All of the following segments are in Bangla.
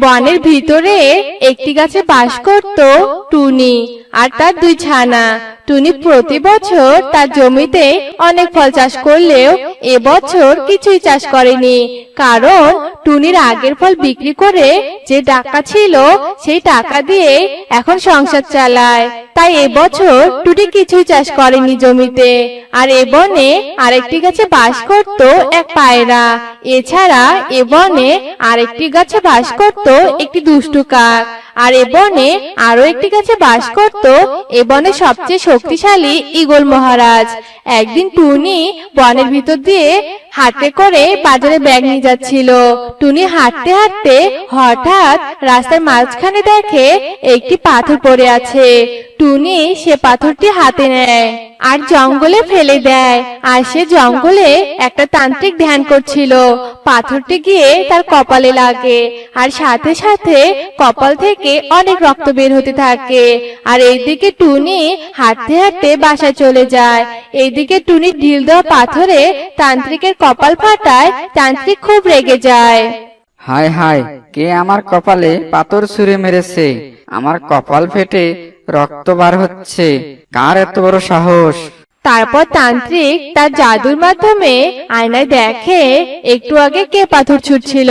বনের ভিতরে একটি গাছে বাস করত টুনি আর তার দুই ছানা। টুনি প্রতি বছর তার জমিতে অনেক ফল চাষ করলেও এবছর কিছুই চাষ করেনি, কারণ টুনির আগের ফল বিক্রি করে যে টাকা ছিল সেই টাকা দিয়ে এখন সংসার চালায়। তাই এবছর টুনি কিছুই চাষ করেনি জমিতে। আর এ বনে আরেকটি গাছে বাস করত এক পায়রা। এছাড়া এ বনে আরেকটি গাছে বাস করত একটি দুষ্টু কাক। আর এ বনে আরো একটি গাছে বাস করত এ বনে সবচেয়ে শক্তিশালী ঈগল মহারাজ। একদিন টুনি বনের ভিতর দিয়ে হাতে করে বাজারে ব্যাগ নিয়ে যাচ্ছিল। টুনি হাঁটতে হাঁটতে হঠাৎ রাস্তার মাঝখানে দেখে একটি পাথর পড়ে আছে। টুনি সে পাথরটি হাতে নেয় আর জঙ্গলে ফেলে দেয়। আর সে জঙ্গলে একটা তান্ত্রিক ধ্যান করছিল। পাথরটি গিয়ে তার কপালে লাগে আর সাথে সাথে কপাল থেকে অনেক রক্ত বের হতে থাকে। আর এইদিকে টুনি হাঁটতে হাঁটতে বাসায় চলে যায়। এইদিকে টুনি ঢিল দেওয়া পাথরে তান্ত্রিকের কপাল ফাটায়। তান্ত্রিক খুব রেগে যায়। হায় হায়, কে আমার কপালে পাথর ছুঁড়ে মেরেছে? আমার কপাল ফেটে রক্ত বার হচ্ছে। কার এত বড় সাহস? তারপর তান্ত্রিক তার জাদুর মাধ্যমে আয়নায় দেখে একটু আগে কে পাথর ছুটছিল।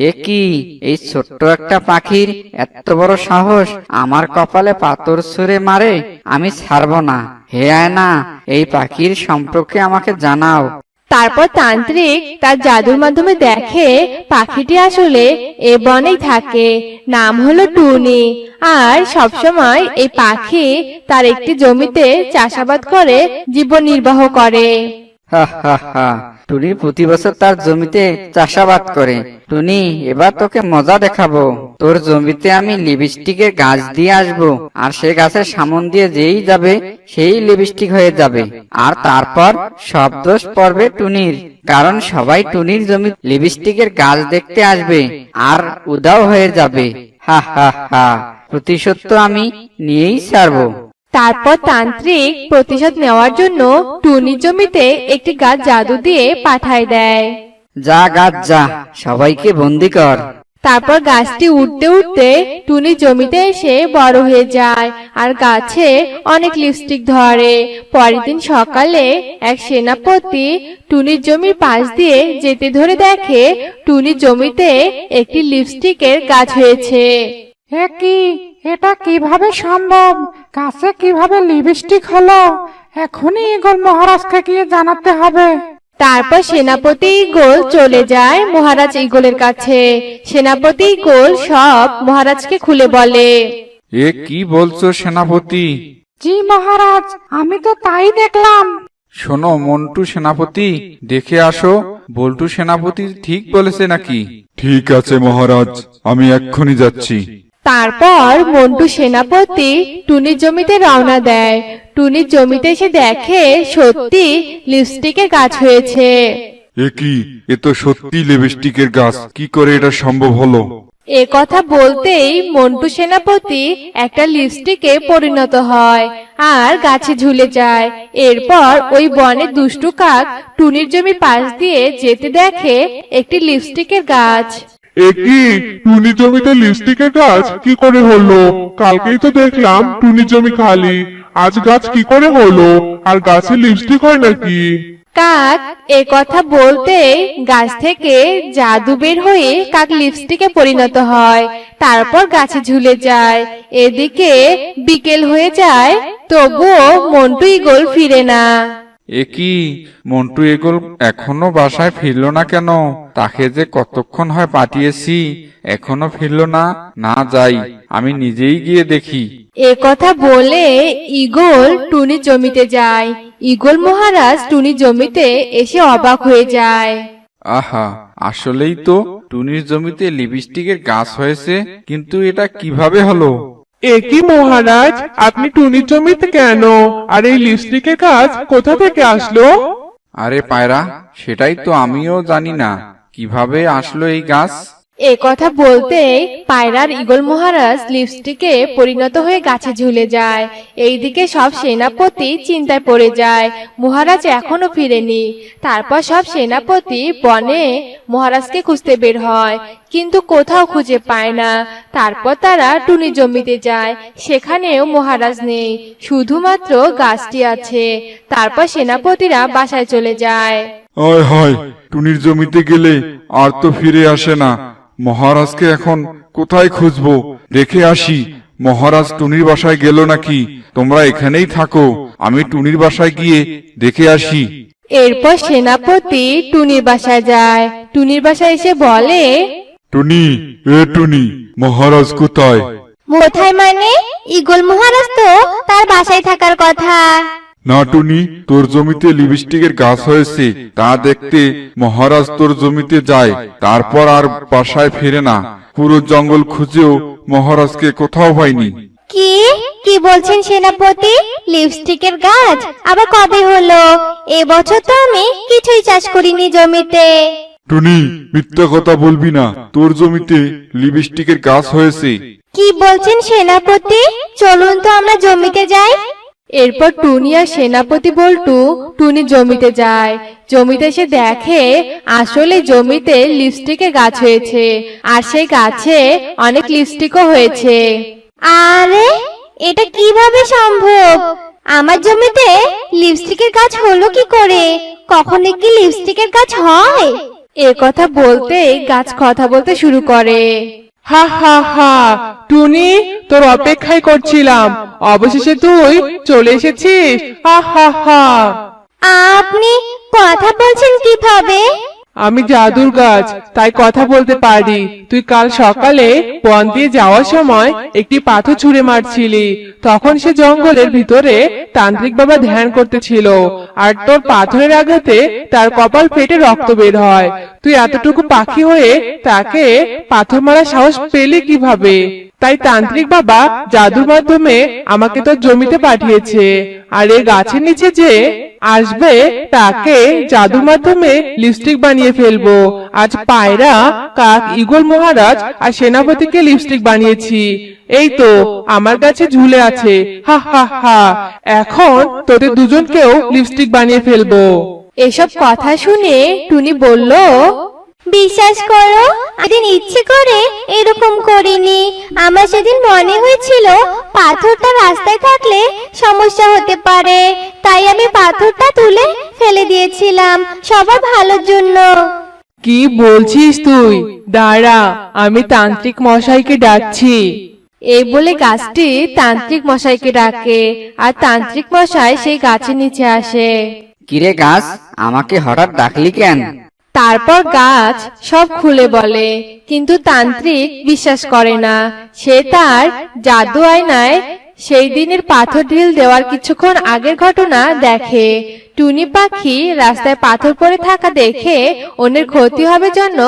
এ কি, এই ছোট্ট একটা পাখির এত বড় সাহস আমার কপালে পাথর ছুঁড়ে মারে? আমি ছাড়বো না। হে আয়না, এই পাখির সম্পর্কে আমাকে জানাও। তারপর তান্ত্রিক তার জাদুর মাধ্যমে দেখে পাখিটি আসলে এ বনেই থাকে, নাম হলো টুনি। আর সবসময় এই পাখি তার একটি জমিতে চাষাবাদ করে জীবন নির্বাহ করে। হা হা হা, টুনি প্রতি বছর তার জমিতে চাষাবাদ করে। টুনি, এবার তোকে মজা দেখাবো। তোর জমিতে আমি লিপস্টিকের গাছ দিয়ে আসবো, আর সে গাছের সামন দিয়ে যেই যাবে সেই লিপস্টিক হয়ে যাবে। আর তারপর সব দোষ পড়বে টুনির, কারণ সবাই টুনির জমি লিপস্টিকের গাছ দেখতে আসবে আর উধাও হয়ে যাবে। হা হা হা, প্রতিশোধ তো আমি নিয়েই ছাড়বো। তারপর তান্ত্রিক প্রতিশোধ নেওয়ার জন্য টুনির জমিতে একটি গাছ জাদু দিয়ে পাঠায় দেয়। যা গাছ যা, সবাইকে বন্দি কর। তারপর গাছটি উঠতে উঠতে টুনির জমিতে এসে বড় হয়ে যায় আর গাছে অনেক লিপস্টিক ধরে। পরের দিন সকালে এক সেনাপতি টুনির জমির পাশ দিয়ে যেতে ধরে দেখে টুনির জমিতে একটি লিপস্টিকের গাছ হয়েছে। কি, এটা কিভাবে সম্ভব? গাছে কিভাবে লিপস্টিক হলো? এখনই ঈগল মহারাজকে গিয়ে জানাতে হবে। তারপর সেনাপতি ঈগল চলে যায় মহারাজ ঈগলের কাছে। সেনাপতি ঈগল সব মহারাজকে খুলে বলে। এ কি বলছো সেনাপতি? জি মহারাজ, আমি তো তাই দেখলাম। শোনো মন্টু সেনাপতি, দেখে আসো বল্টু সেনাপতি ঠিক বলেছে নাকি। ঠিক আছে মহারাজ, আমি এক্ষুনি যাচ্ছি। তারপর মন্টু সেনাপতি টুনির জমিতে রওনা দেয়। টুনির জমিতে এসে দেখে সত্যি লিপস্টিকের গাছ হয়েছে। এ কি, এ তো সত্যি লিপস্টিকের গাছ। কি করে এটা সম্ভব হলো? এ কথা বলতেই মন্টু সেনাপতি একটা লিপস্টিকে পরিণত হয় আর গাছে ঝুলে যায়। এরপর ওই বনের দুষ্টু কাক টুনির জমির পাশ দিয়ে যেতে দেখে একটি লিপস্টিকের গাছ। একই, টুনি জমিতে লিপস্টিকের গাছ কি করে হলো? কালকেই তো দেখলাম টুনি জমি খালি, আজ গাছ কি করে হলো? আর গাছে লিপস্টিক হয় নাকি? কাক এ কথা বলতে গাছ থেকে জাদু বের হয়ে কাক লিপস্টিকে পরিণত হয়, তারপর গাছে ঝুলে যায়। এদিকে বিকেল হয়ে যায়, তবুও মন্টু ঈগল ফিরে না। এ কি, মন্টু এগোল এখনো বাসায় ফিরলো না কেন? তাকে যে কতক্ষণ হয় পাঠিয়েছি, এখনো ফিরলো না। না যাই, আমি নিজেই গিয়ে দেখি। এ কথা বলে ঈগল টুনির জমিতে যায়। ঈগল মহারাজ টুনির জমিতে এসে অবাক হয়ে যায়। আহা, আসলেই তো টুনির জমিতে লিপস্টিকের গাছ হয়েছে, কিন্তু এটা কিভাবে হলো? একই মহারাজ, আপনি টুনির জমিতে কেন? আর এই লিপস্টিকের গাছ কোথা থেকে আসলো? আরে পায়রা, সেটাই তো আমিও জানি না, কিভাবে আসলো এই গাছ। এ কথা বলতেই পায়রার ঈগল মহারাজ লিপস্টিকে পরিণত হয়ে গাছে ঝুলে যায়। এইদিকে সব সেনাপতি চিন্তায় পড়ে যায়, মহারাজ এখনো ফিরেনি। তারপর সব সেনাপতি বনে মহারাজকে খুঁজতে বের হয়, কিন্তু কোথাও খুঁজে পায় না। তারপর তারা টুনি জমিতে যায়, সেখানেও মহারাজ নেই, শুধুমাত্র গাছটি আছে। তারপর সেনাপতিরা বাসায় চলে যায়। আয় হায়, টুনির জমিতে গেলে আর তো ফিরে আসে না। মহারাজকে এখন কোথায় খুঁজবো? দেখে আসি মহারাজ টুনির বাসায় গেল নাকি। তোমরা এখানেই থাকো, আমি টুনির বাসায় গিয়ে দেখে আসি। এরপর সেনাপতি টুনির বাসায় যায়। টুনির বাসায় এসে বলে, টুনি, টুনি, মহারাজ কোথায়? কোথায় মানে? ঈগল মহারাজ তো তার বাসায় থাকার কথা। না টুনি, তোর জমিতে লিপস্টিকের গাছ হয়েছে, তা দেখতে মহারাজ তোর জমিতে যায়, তারপর আর বাসায় ফিরে না। পুরো জঙ্গল খুঁজেও মহারাজকে কোথাও পাইনি। কি কি বলছেন সেনাপতি? লিপস্টিকের গাছ আবার কবে হলো? এবছর তো আমি কিছুই চাষ করিনি জমিতে। টুনি, মিথ্যা কথা বলবি না, তোর জমিতে লিপস্টিকের গাছ হয়েছে। কি বলছেন সেনাপতি? চলুন তো আমরা জমিতে যাই। এরপর টুনি আর সেনাপতি বল্টু টুনি জমিতে যায়। জমিতে এসে দেখে আসলে জমিতে লিপস্টিকের গাছ হয়েছে, আর সেই গাছে অনেক লিপস্টিকও হয়েছে। আরে এটা কিভাবে সম্ভব? আমার জমিতে লিপস্টিকের গাছ হলো কি করে? কখনো কি লিপস্টিকের গাছ হয়? এ কথা বলতে গাছ কথা বলতে শুরু করে। হা হা হা, টুনি, তোর অপেক্ষাই করছিলাম, অবশেষে তুই চলে এসেছিস। হা হা হা। আপনি কথা বলছেন কিভাবে? আমি জাদুর গাছ, তাই কথা বলতে পারি। তুই কাল সকালে বন দিয়ে যাওয়ার সময় একটি পাথর ছুঁড়ে মারছিলি, তখন সে জঙ্গলের ভিতরে তান্ত্রিক বাবা ধ্যান করতেছিল, আর তোর পাথরের আঘাতে তার কপাল ফেটে রক্ত বের হয়। তুই এতটুকু পাখি হয়ে তাকে পাথর মারার সাহস পেলি কিভাবে? তাই তান্ত্রিক বাবা জাদুর মাধ্যমে আমাকে তোর জমিতে পাঠিয়েছে, আর এই গাছের নিচে যে আসবে তাকে জাদুর মাধ্যমে লিপস্টিক বানিয়ে ফেলবো। আজ পায়রা, কাক, ঈগল মহারাজ আর সেনাপতিকে লিপস্টিক বানিয়েছি। এই তো আমার কাছে ঝুলে আছে। হা হা হা, এখন তোদের দুজনকেও লিপস্টিক বানিয়ে ফেলবো। এসব কথা শুনে টুনি বলল, বিশ্বাস করো, সেদিন ইচ্ছে করে এরকম করিনি। আমার সেদিন মনে হয়েছিল পাথরটা রাস্তায় থাকলে সমস্যা হতে পারে, তাই আমি পাথরটা তুলে ফেলে দিয়েছিলাম সবার ভালোর জন্য। কি বলছিস তুই? দাঁড়া, আমি তান্ত্রিক মশাইকে ডাকছি। এই বলে গাছটি তান্ত্রিক মশাইকে ডাকে, আর তান্ত্রিক মশাই সেই গাছের নিচে আসে। কিরে গাছ, আমাকে হঠাৎ ডাকলি কেন? তারপর গাছ সব খুলে বলে, কিন্তু তান্ত্রিক বিশ্বাস করে না। সে তার জাদু আয়নায় সেই দিনের পাথর ঢিল দেওয়ার কিছুক্ষণ আগের ঘটনা দেখে। টুনি পাখি রাস্তায় পাথর পড়ে থাকা দেখে অন্যের ক্ষতি হবে জন্য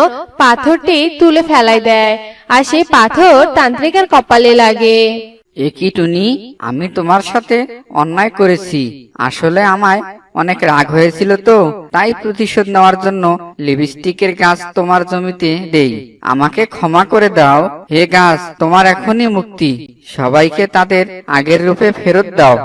পাথরটি তুলে ফেলাই দেয়, আর সেই পাথর তান্ত্রিকের কপালে লাগে। এ কি টুনি, আমি তোমার সাথে অন্যায় করেছি। আসলে আমায় অনেক রাগ হয়েছিল, তো তাই প্রতিশোধ নেওয়ার জন্য লিপস্টিকের গাছ তোমার জমিতে দেই। আমাকে ক্ষমা করে দাও। হে গাছ, তোমার এখনই মুক্তি। সবাইকে তাদের আগের রূপে ফেরত দাও।